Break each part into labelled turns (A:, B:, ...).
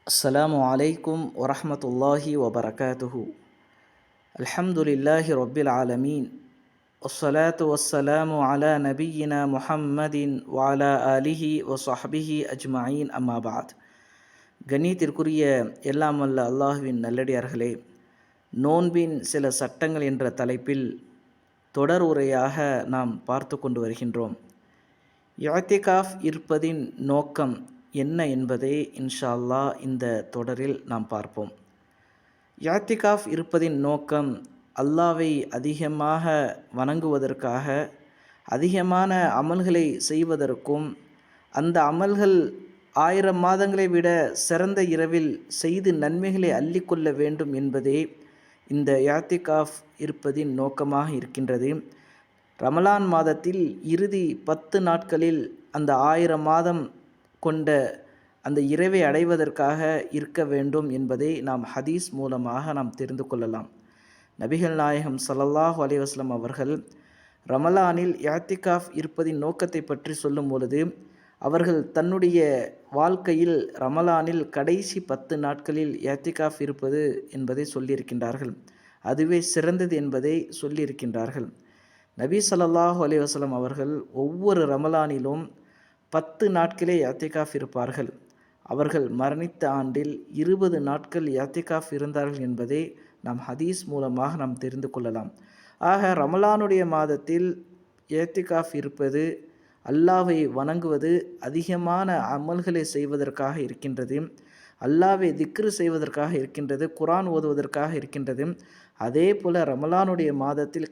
A: அஸ்ஸலாமு அலைக்கும் வரஹ்மத்துல்லாஹி வபரகாத்துஹு. அல்ஹம்துலில்லாஹி ரப்பில் ஆலமீன். வஸ்ஸலாத்து வஸ்ஸலாமு அலா நபியினா முஹம்மதின் வஅலா ஆலிஹி வஸஹ்பிஹி அஜ்மஈன். அம்மா பஅத். கண்ணியத்திற்குரிய எல்லாம் வல்ல அல்லாஹ்வின் நல்லடியார்களே, நோன்பின் சில சட்டங்கள் என்ற தலைப்பில் தொடர் உரையாக நாம் பார்த்து கொண்டு வருகின்றோம். இஅ்திகாஃப் இருப்பதின் நோக்கம் என்ன என்பதை இன்ஷா அல்லாஹ் இந்த தொடரில் நாம் பார்ப்போம். இஅ்திகாஃப் இருப்பதின் நோக்கம் அல்லாஹ்வை அதிகமாக வணங்குவதற்காக, அதிகமான அமல்களை செய்வதற்கும், அந்த அமல்கள் 1000 மாதங்களை விட சிறந்த இரவில் செய்து நன்மைகளை அள்ளிக்கொள்ள வேண்டும் என்பதே இந்த இஅ்திகாஃப் இருப்பதின் நோக்கமாக இருக்கின்றது. ரமலான் மாதத்தில் இறுதி 10 நாட்களில் அந்த 1000 மாதம் கொண்ட அந்த இரவை அடைவதற்காக இருக்க வேண்டும் என்பதை நாம் ஹதீஸ் மூலமாக நாம் தெரிந்து கொள்ளலாம். நபிகள் நாயகம் ஸல்லல்லாஹு அலைஹி வஸல்லம் அவர்கள் ரமலானில் இஅ்திகாஃப் இருப்பதின் நோக்கத்தை பற்றி சொல்லும் பொழுது, அவர்கள் தன்னுடைய வாழ்க்கையில் ரமலானில் கடைசி 10 நாட்களில் இஅ்திகாஃப் இருப்பது என்பதை சொல்லியிருக்கின்றார்கள். அதுவே சிறந்தது என்பதை சொல்லியிருக்கின்றார்கள். நபி ஸல்லல்லாஹு அலைஹி வஸல்லம் அவர்கள் ஒவ்வொரு ரமலானிலும் 10 நாட்களே இஅ்திகாஃப் இருப்பார்கள். அவர்கள் மரணித்த ஆண்டில் 20 நாட்கள் இஅ்திகாஃப் இருந்தார்கள் என்பதை நாம் ஹதீஸ் மூலமாக நாம் தெரிந்து கொள்ளலாம். ஆக ரமலானுடைய மாதத்தில் இஅ்திகாஃப் இருப்பது அல்லாஹ்வை வணங்குவது, அதிகமான அமல்களை செய்வதற்காக இருக்கின்றது, அல்லாஹ்வை திக்ரு செய்வதற்காக இருக்கின்றது, குர்ஆன் ஓதுவதற்காக இருக்கின்றது. அதே போல் ரமலானுடைய மாதத்தில்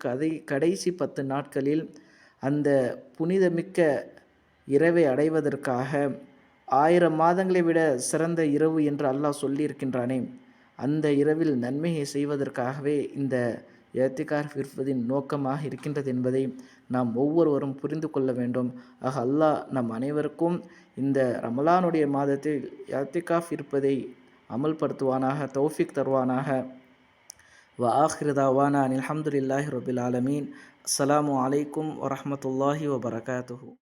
A: கடைசி 10 நாட்களில் அந்த புனிதமிக்க இரவை அடைவதற்காக 1000 மாதங்களை விட சிறந்த இரவு என்று அல்லாஹ் சொல்லியிருக்கின்றானே, அந்த இரவில் நன்மையை செய்வதற்காகவே இந்த இஅ்திகாஃப் இருப்பதின் நோக்கமாக இருக்கின்றது என்பதை நாம் ஒவ்வொருவரும் புரிந்து கொள்ள வேண்டும். ஆக அல்லாஹ் நம் அனைவருக்கும் இந்த ரமலானுடைய மாதத்தில் இஅ்திகாஃப் இருப்பதை அமல்படுத்துவானாக, தௌஃபீக் தருவானாக. வ ஆখিரு தாவானா அனில் ஹம்துலில்லாஹி ரப்பில் ஆலமீன். அஸ்ஸலாமு அலைக்கும் வரஹ்மத்துல்லாஹி வபரகாத்துஹு.